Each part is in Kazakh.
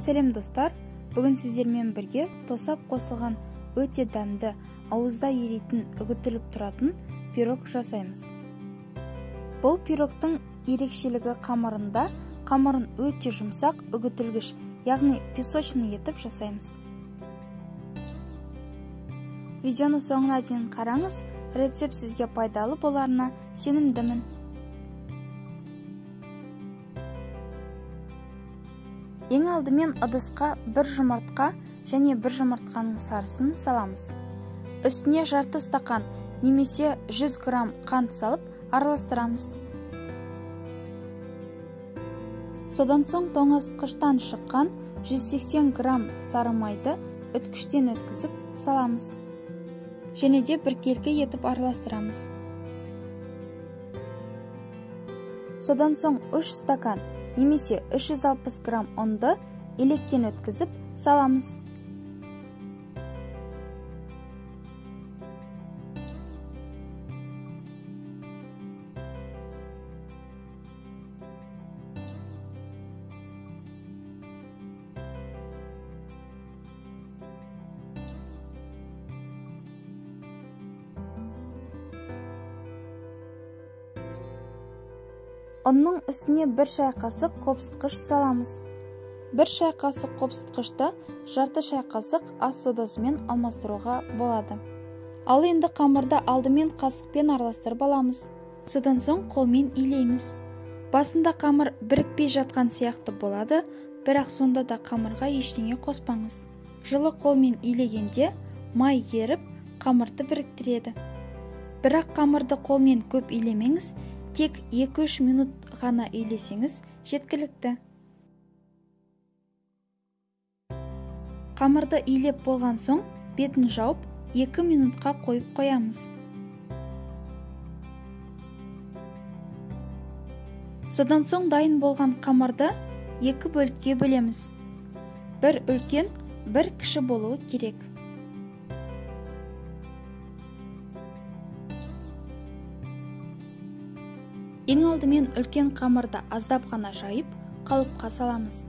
Сәлем достар, бүгін сіздермен бірге тосап қосылған өте дәмді, ауызда еритін, үгітіліп тұратын пирог жасаймыз. Бұл пирогтың ерекшелігі қамырында, қамырын өте жұмсақ, үгітілгіш, яғни песочный етіп жасаймыз. Видеоны соңына дейін қараңыз, рецепт сізге пайдалы боларына сенімдімін. Ең алдымен ыдысқа бір жұмыртқа және бір жұмыртқаның сарысын саламыз. Үстіне жарты стақан немесе 100 грамм қант салып араластырамыз. Содан соң тоңазытқыштан шыққан 180 грамм сары майды үткіштен өткізіп саламыз. Және де біркелкі етіп араластырамыз. Содан соң 3 стакан немесе 360 грамм ұнды електен өткізіп саламыз. Ұнның үстіне 1 шай қасық қопсытқыш саламыз. 1 шай қасық қопсытқышты жарты шай қасық ас содасымен алмастыруға болады. Ал енді қамырды алдымен қасықпен араластырып аламыз. Содан соң қолмен илейміз. Басында қамыр бірікпей жатқан сияқты болады, бірақ сонда да қамырға ештеңе қоспаңыз. Жылы қолмен илегенде май еріп, қамырды біріктіреді. Бірақ қамырды қолмен көп илемеңіз, тек 2-3 минут ғана илесеңіз жеткілікті. Қамырды илеп болған соң, бетін жауып 2 минутқа қойып қоямыз. Содан соң дайын болған қамырды 2 бөлікке бөлеміз. Бір үлкен, бір кіші болуы керек. Ең алдымен үлкен қамырды аздап ғана жайып, қалыпқа саламыз.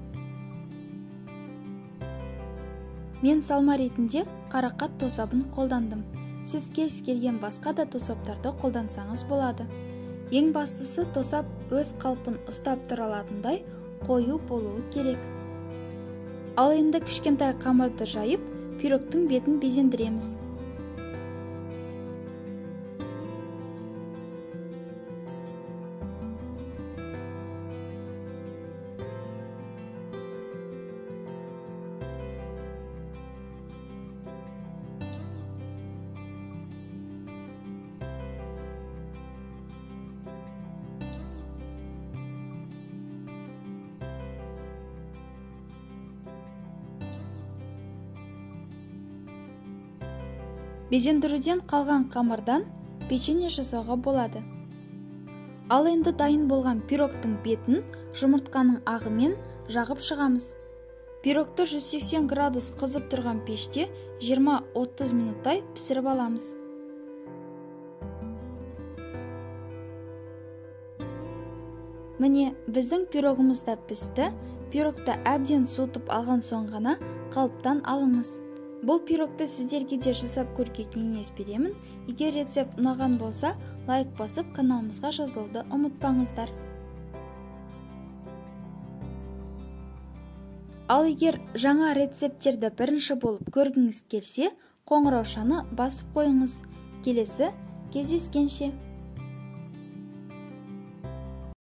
Мен салма ретінде қарақат тосабын қолдандым. Сіз кез келген басқа да тосаптарды қолдансаңыз болады. Ең бастысы тосап өз қалпын ұстап тұра алатындай қою болуы керек. Ал енді кішкентай қамырды жайып, пирогтың бетін безендіреміз. Безендіруден қалған қамырдан печенье жасауға болады. Ал енді дайын болған пирогтың бетін жұмыртқаның ағымен жағып шығамыз. Пирогты 180 градус қызып тұрған пеште 20-30 минуттай пісіріп аламыз. Міне, біздің пирогымыз да пісті. Пирогты әбден суытып алған соң ғана қалыптан алыңыз. Бұл пирогты сіздерге де жасап көруге кеңес беремін. Егер рецепт ұнаған болса, лайк басып, каналымызға жазылуды ұмытпаңыздар. Ал егер жаңа рецепттерді бірінші болып көргіңіз келсе, қоңыраушаны басып қойыңыз. Келесі кездескенше.